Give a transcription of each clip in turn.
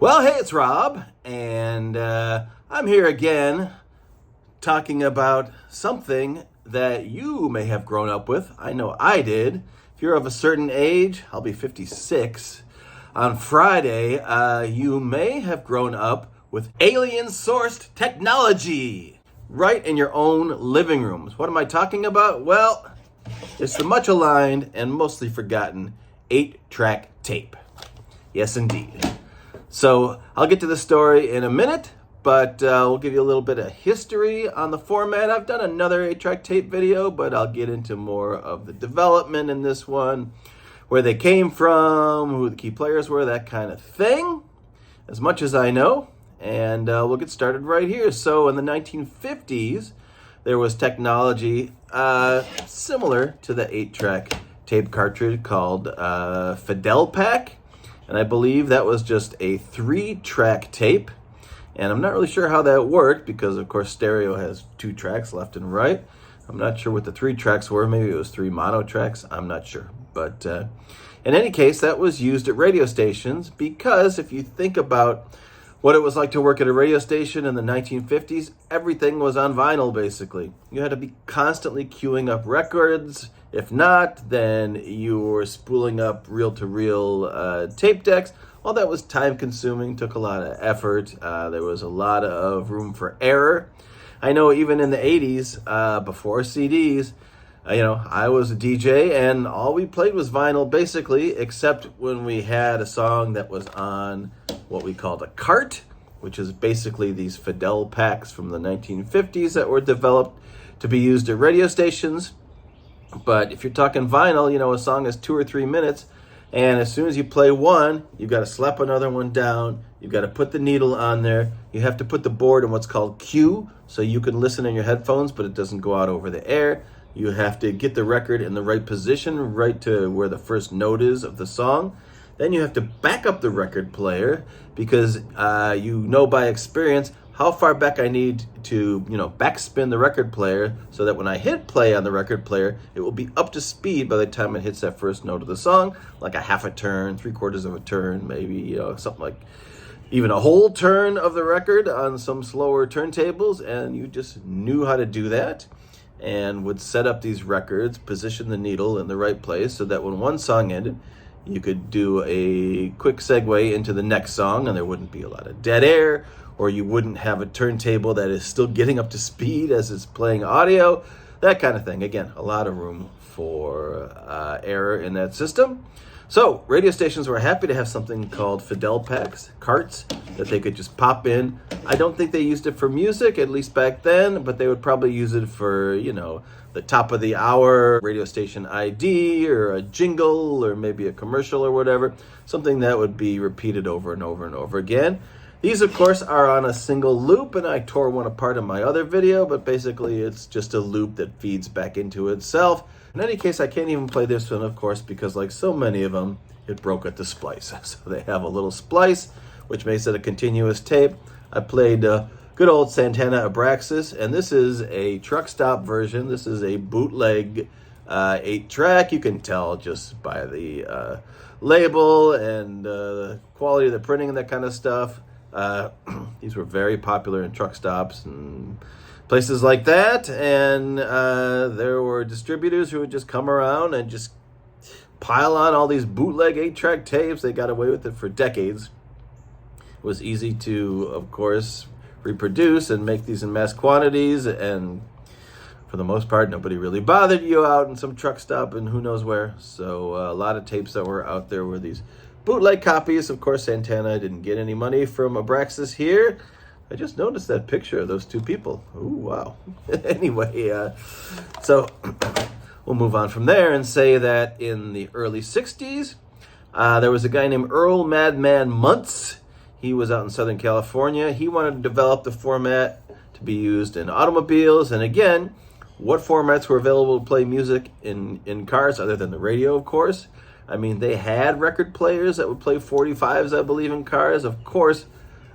Well, hey, it's Rob, and I'm here again talking about something that you may have grown up with. I know I did. If you're of a certain age, I'll be 56. On Friday, you may have grown up with alien-sourced technology right in your own living rooms. What am I talking about? Well, it's the much-aligned and mostly forgotten 8-track tape. Yes, indeed. So I'll get to the story in a minute, but we'll give you a little bit of history on the format. I've done another 8-track tape video, but I'll get into more of the development in this one, where they came from, who the key players were, that kind of thing, as much as I know. And we'll get started right here. So in the 1950s, there was technology similar to the 8-track tape cartridge called Fidelpack. And I believe that was just a 3-track tape. And I'm not really sure how that worked because, of course, stereo has 2 tracks, left and right. I'm not sure what the 3 tracks were. Maybe it was 3 mono tracks. I'm not sure. But in any case, that was used at radio stations because if you think about what it was like to work at a radio station in the 1950s, everything was on vinyl, basically. You had to be constantly queuing up records. If not, then you were spooling up reel-to-reel tape decks. All that was time-consuming, took a lot of effort. There was a lot of room for error. I know even in the 80s, before CDs, I was a DJ, and all we played was vinyl, basically, except when we had a song that was on what we called a cart, which is basically these Fidelpacks from the 1950s that were developed to be used at radio stations. But if you're talking vinyl, a song is 2 or 3 minutes, and as soon as you play one, you've got to slap another one down. You've got to put the needle on there. You have to put the board in what's called Q, so you can listen in your headphones, but it doesn't go out over the air. You have to get the record in the right position, right to where the first note is of the song. Then you have to back up the record player because by experience how far back I need to, backspin the record player so that when I hit play on the record player, it will be up to speed by the time it hits that first note of the song, like a half a turn, 3/4 of a turn, maybe, something like even a whole turn of the record on some slower turntables, and you just knew how to do that and would set up these records, position the needle in the right place so that when one song ended, you could do a quick segue into the next song and there wouldn't be a lot of dead air, or you wouldn't have a turntable that is still getting up to speed as it's playing audio, that kind of thing. Again, a lot of room for error in that system. So radio stations were happy to have something called Fidelpacks, carts, that they could just pop in. I don't think they used it for music, at least back then, but they would probably use it for, the top of the hour radio station ID or a jingle or maybe a commercial or whatever, something that would be repeated over and over and over again. These, of course, are on a single loop, and I tore one apart in my other video, but basically it's just a loop that feeds back into itself. In any case, I can't even play this one, of course, because like so many of them, it broke at the splice. So they have a little splice, which makes it a continuous tape. I played good old Santana Abraxas, and this is a truck stop version. This is a bootleg 8-track. You can tell just by the label and the quality of the printing and that kind of stuff. These were very popular in truck stops and places like that, and there were distributors who would just come around and just pile on all these bootleg 8-track tapes. They got away with it for decades. It was easy to, of course, reproduce and make these in mass quantities, and for the most part, nobody really bothered you out in some truck stop and who knows where. So a lot of tapes that were out there were these bootleg copies. Of course, Santana didn't get any money from Abraxas here. I just noticed that picture of those two people. Ooh, wow. Anyway, so we'll move on from there and say that in the early 60s, there was a guy named Earl Madman Muntz. He was out in Southern California. He wanted to develop the format to be used in automobiles. And again, what formats were available to play music in cars other than the radio, of course? I mean, they had record players that would play 45s, I believe, in cars. Of course,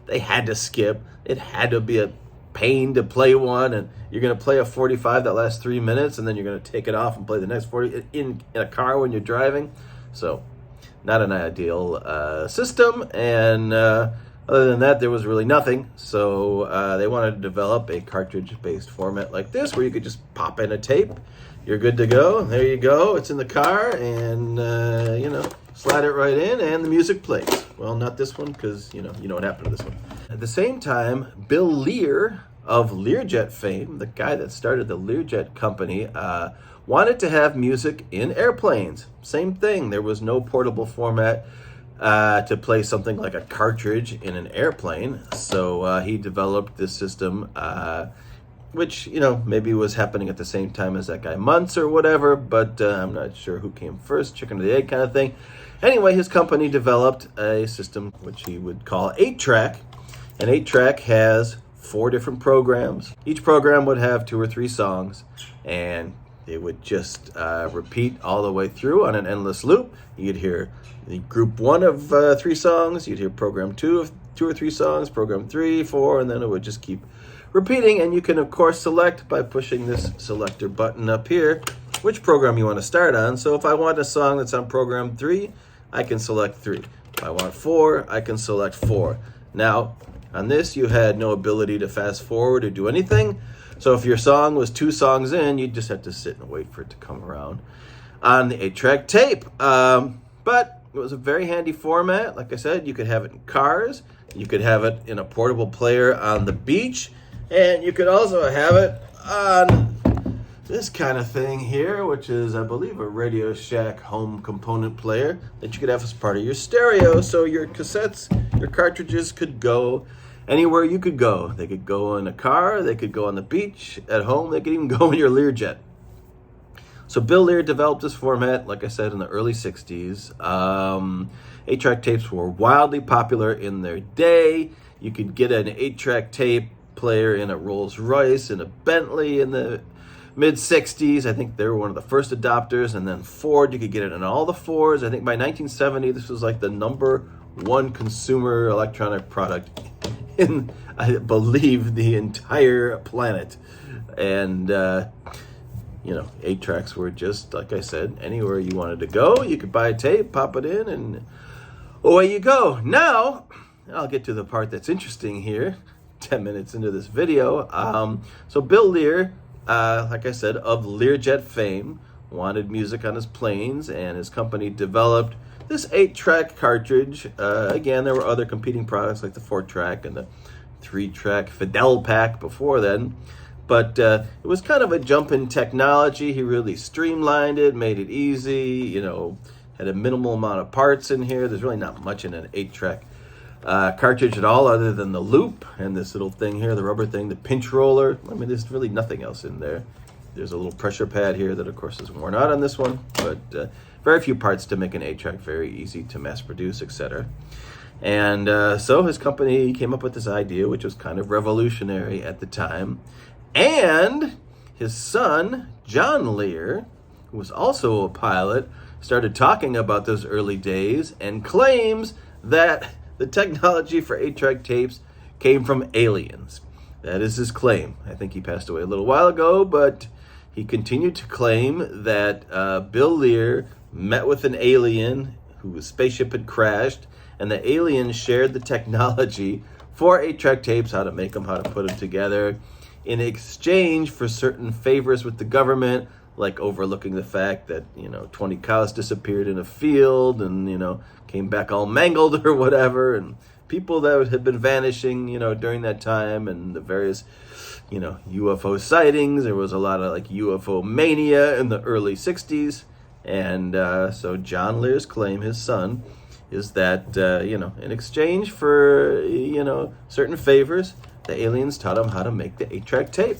they had to skip. It had to be a pain to play one, and you're going to play a 45 that lasts 3 minutes, and then you're going to take it off and play the next 40 in a car when you're driving. So not an ideal system, and Other than that, there was really nothing. So they wanted to develop a cartridge-based format like this where you could just pop in a tape. You're good to go. There you go. It's in the car, and slide it right in, and the music plays. Well, not this one, because you know what happened to this one. At the same time, Bill Lear of Learjet fame, the guy that started the Learjet company, wanted to have music in airplanes. Same thing. There was no portable format to play something like a cartridge in an airplane. So he developed this system, which, maybe was happening at the same time as that guy Muntz or whatever, but I'm not sure who came first, chicken or the egg kind of thing. Anyway, his company developed a system which he would call 8-track. And 8-track has 4 different programs. Each program would have 2 or 3 songs, and it would just repeat all the way through on an endless loop. You'd hear the group 1 of 3 songs, you'd hear program 2 of 2 or 3 songs, program 3, 4, and then it would just keep repeating. And you can, of course, select by pushing this selector button up here which program you want to start on. So if I want a song that's on program 3, I can select 3. If I want 4, I can select 4. Now, on this, you had no ability to fast forward or do anything. So if your song was 2 songs in, you'd just have to sit and wait for it to come around on the 8-track tape. But it was a very handy format. Like I said, you could have it in cars. You could have it in a portable player on the beach. And you could also have it on this kind of thing here, which is, I believe, a Radio Shack home component player that you could have as part of your stereo. So your cassettes, your cartridges could go anywhere you could go. They could go in a car, they could go on the beach, at home, they could even go in your Learjet. So Bill Lear developed this format, like I said, in the early 60s. 8-track tapes were wildly popular in their day. You could get an 8-track tape player in a Rolls Royce, in a Bentley in the mid-60s. I think they were one of the first adopters. And then Ford, you could get it in all the Fords. I think by 1970, this was like the #1 consumer electronic product in, I believe, the entire planet. And 8-tracks were just, like I said, anywhere you wanted to go. You could buy a tape, pop it in, and away you go. Now, I'll get to the part that's interesting here, 10 minutes into this video. So Bill Lear, like I said, of Learjet fame, wanted music on his planes, and his company developed this 8-track cartridge. Again, there were other competing products like the 4-track and the 3-track Fidel Pack before then. But it was kind of a jump in technology. He really streamlined it, made it easy, had a minimal amount of parts in here. There's really not much in an 8-track cartridge at all other than the loop and this little thing here, the rubber thing, the pinch roller. I mean, there's really nothing else in there. There's a little pressure pad here that, of course, is worn out on this one, but very few parts to make an 8-track very easy to mass produce, etc. And so his company came up with this idea, which was kind of revolutionary at the time. And his son, John Lear, who was also a pilot, started talking about those early days and claims that the technology for 8-track tapes came from aliens. That is his claim. I think he passed away a little while ago, but he continued to claim that Bill Lear met with an alien whose spaceship had crashed, and the alien shared the technology for 8-track tapes, how to make them, how to put them together, in exchange for certain favors with the government, like overlooking the fact that, 20 cows disappeared in a field and, came back all mangled or whatever, and people that had been vanishing, during that time, and the various, UFO sightings. There was a lot of UFO mania in the early 60s. And so John Lear's claim, his son, is that, in exchange for, certain favors, the aliens taught him how to make the 8-track tape.